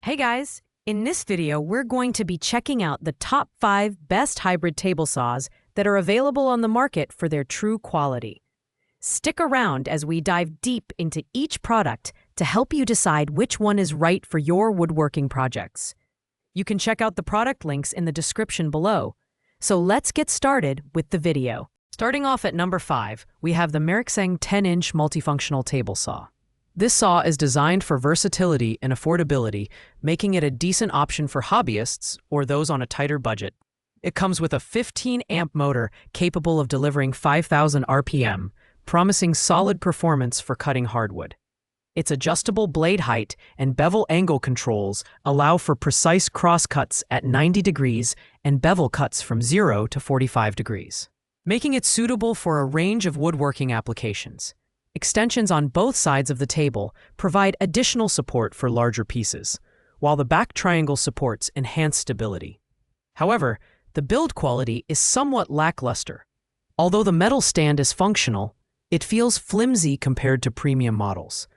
Hey guys! In this video, we're going to be checking out the top 5 best hybrid table saws that are available on the market for their true quality. Stick around as we dive deep into each product to help you decide which one is right for your woodworking projects. You can check out the product links in the description below. So let's get started with the video. Starting off at number 5, we have the Merixeng 10-inch multifunctional table saw. This saw is designed for versatility and affordability, making it a decent option for hobbyists or those on a tighter budget. It comes with a 15-amp motor capable of delivering 5,000 RPM, promising solid performance for cutting hardwood. Its adjustable blade height and bevel angle controls allow for precise cross cuts at 90 degrees and bevel cuts from 0 to 45 degrees, making it suitable for a range of woodworking applications. Extensions on both sides of the table provide additional support for larger pieces, while the back triangle supports enhance stability. However, the build quality is somewhat lackluster. Although the metal stand is functional, it feels flimsy compared to premium models.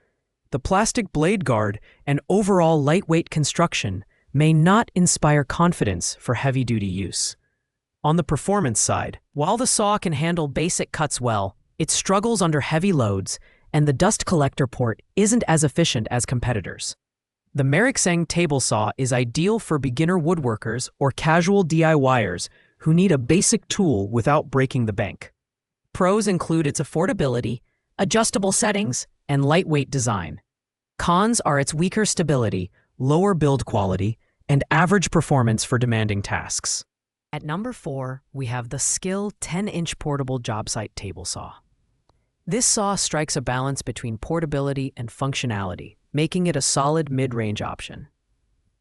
The plastic blade guard and overall lightweight construction may not inspire confidence for heavy-duty use. On the performance side, while the saw can handle basic cuts well, it struggles under heavy loads, and the dust collector port isn't as efficient as competitors. The Merixeng table saw is ideal for beginner woodworkers or casual DIYers who need a basic tool without breaking the bank. Pros include its affordability, adjustable settings, and lightweight design. Cons are its weaker stability, lower build quality, and average performance for demanding tasks. At number 4, we have the SKIL 10-inch portable jobsite table saw. This saw strikes a balance between portability and functionality, making it a solid mid-range option.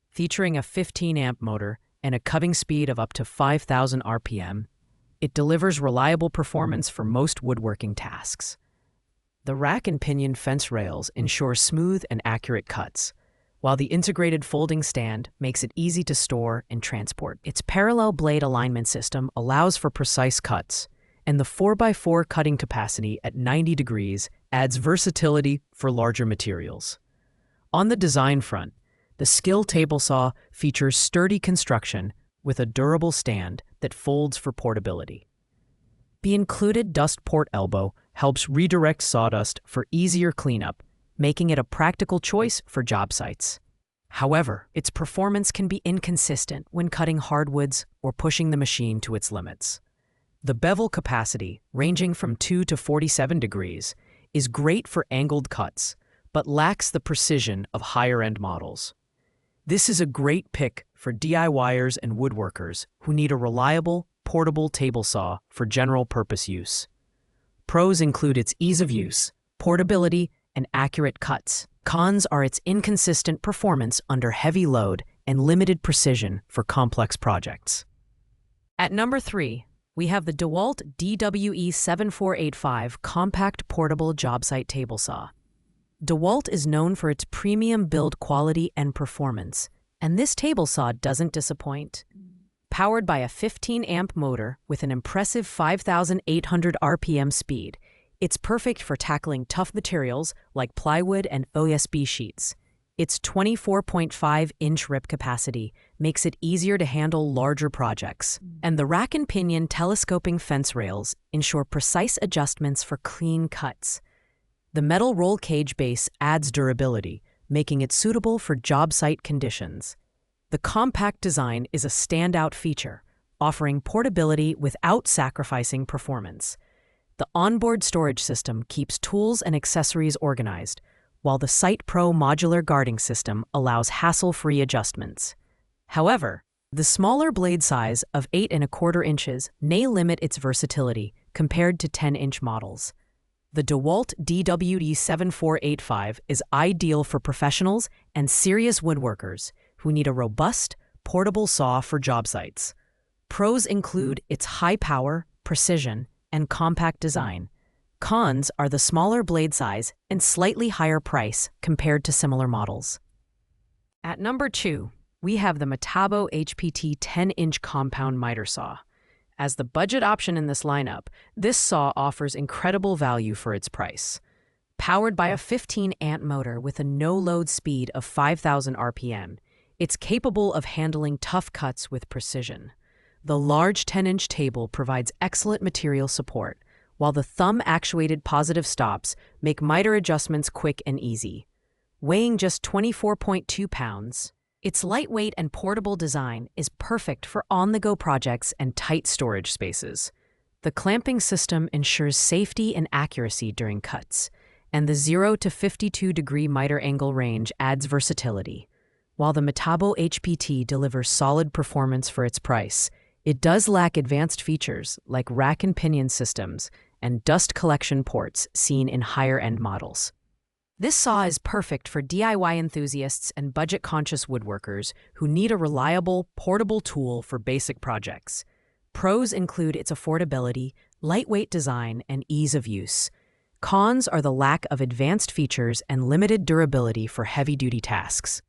Featuring a 15-amp motor and a cutting speed of up to 5,000 RPM, it delivers reliable performance for most woodworking tasks. The rack and pinion fence rails ensure smooth and accurate cuts, while the integrated folding stand makes it easy to store and transport. Its parallel blade alignment system allows for precise cuts, and the 4x4 cutting capacity at 90 degrees adds versatility for larger materials. On the design front, the SKIL table saw features sturdy construction with a durable stand that folds for portability. The included dust port elbow helps redirect sawdust for easier cleanup, making it a practical choice for job sites. However, its performance can be inconsistent when cutting hardwoods or pushing the machine to its limits. The bevel capacity, ranging from 2 to 47 degrees, is great for angled cuts, but lacks the precision of higher-end models. This is a great pick for DIYers and woodworkers who need a reliable, portable table saw for general-purpose use. Pros include its ease of use, portability, and accurate cuts. Cons are its inconsistent performance under heavy load and limited precision for complex projects. At number 3, we have the DEWALT DWE7485 Compact Portable Jobsite Table Saw. DEWALT is known for its premium build quality and performance, and this table saw doesn't disappoint. Powered by a 15-amp motor with an impressive 5,800 RPM speed, it's perfect for tackling tough materials like plywood and OSB sheets. Its 24.5-inch rip capacity makes it easier to handle larger projects, and the rack and pinion telescoping fence rails ensure precise adjustments for clean cuts. The metal roll cage base adds durability, making it suitable for job site conditions. The compact design is a standout feature, offering portability without sacrificing performance. The onboard storage system keeps tools and accessories organized, while the Site Pro modular guarding system allows hassle-free adjustments. However, the smaller blade size of 8¼ inches may limit its versatility compared to 10-inch models. The DEWALT DWE7485 is ideal for professionals and serious woodworkers who need a robust, portable saw for job sites. Pros include its high power, precision, and compact design. Cons are the smaller blade size and slightly higher price compared to similar models. At number 2, we have the Metabo HPT 10-inch compound miter saw. As the budget option in this lineup, this saw offers incredible value for its price. Powered by a 15-amp motor with a no-load speed of 5,000 RPM, It's capable of handling tough cuts with precision. The large 10-inch table provides excellent material support, while the thumb-actuated positive stops make miter adjustments quick and easy. Weighing just 24.2 pounds, its lightweight and portable design is perfect for on-the-go projects and tight storage spaces. The clamping system ensures safety and accuracy during cuts, and the 0 to 52-degree miter angle range adds versatility. While the Metabo HPT delivers solid performance for its price, it does lack advanced features like rack and pinion systems and dust collection ports seen in higher-end models. This saw is perfect for DIY enthusiasts and budget-conscious woodworkers who need a reliable, portable tool for basic projects. Pros include its affordability, lightweight design, and ease of use. Cons are the lack of advanced features and limited durability for heavy-duty tasks.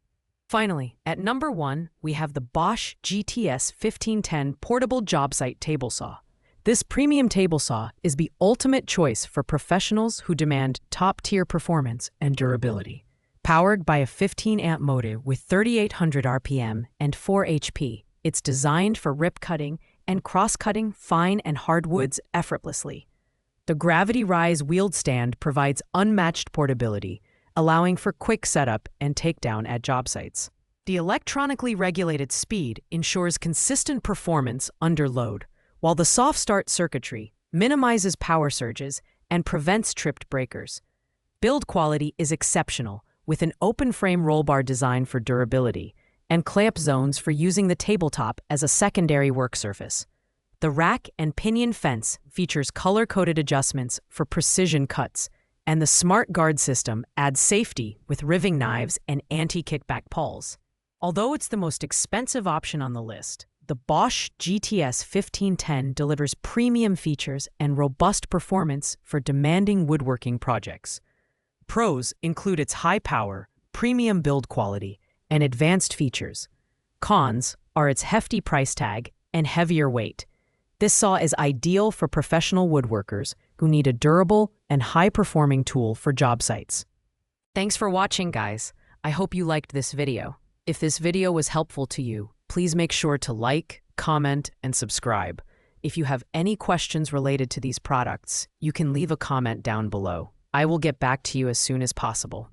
Finally, at number 1, we have the BOSCH GTS 1510 Portable Jobsite Table Saw. This premium table saw is the ultimate choice for professionals who demand top-tier performance and durability. Powered by a 15-amp motor with 3,800 RPM and 4 HP, it's designed for rip-cutting and cross-cutting fine and hard woods effortlessly. The Gravity Rise wheeled stand provides unmatched portability, allowing for quick setup and takedown at job sites. The electronically regulated speed ensures consistent performance under load, while the soft start circuitry minimizes power surges and prevents tripped breakers. Build quality is exceptional, with an open-frame roll bar design for durability and clamp zones for using the tabletop as a secondary work surface. The rack and pinion fence features color-coded adjustments for precision cuts, and the Smart Guard system adds safety with riving knives and anti-kickback pawls. Although it's the most expensive option on the list, the BOSCH GTS 1510 delivers premium features and robust performance for demanding woodworking projects. Pros include its high power, premium build quality, and advanced features. Cons are its hefty price tag and heavier weight. This saw is ideal for professional woodworkers who need a durable and high-performing tool for job sites. Thanks for watching, guys. I hope you liked this video. If this video was helpful to you, please make sure to like, comment, and subscribe. If you have any questions related to these products, you can leave a comment down below. I will get back to you as soon as possible.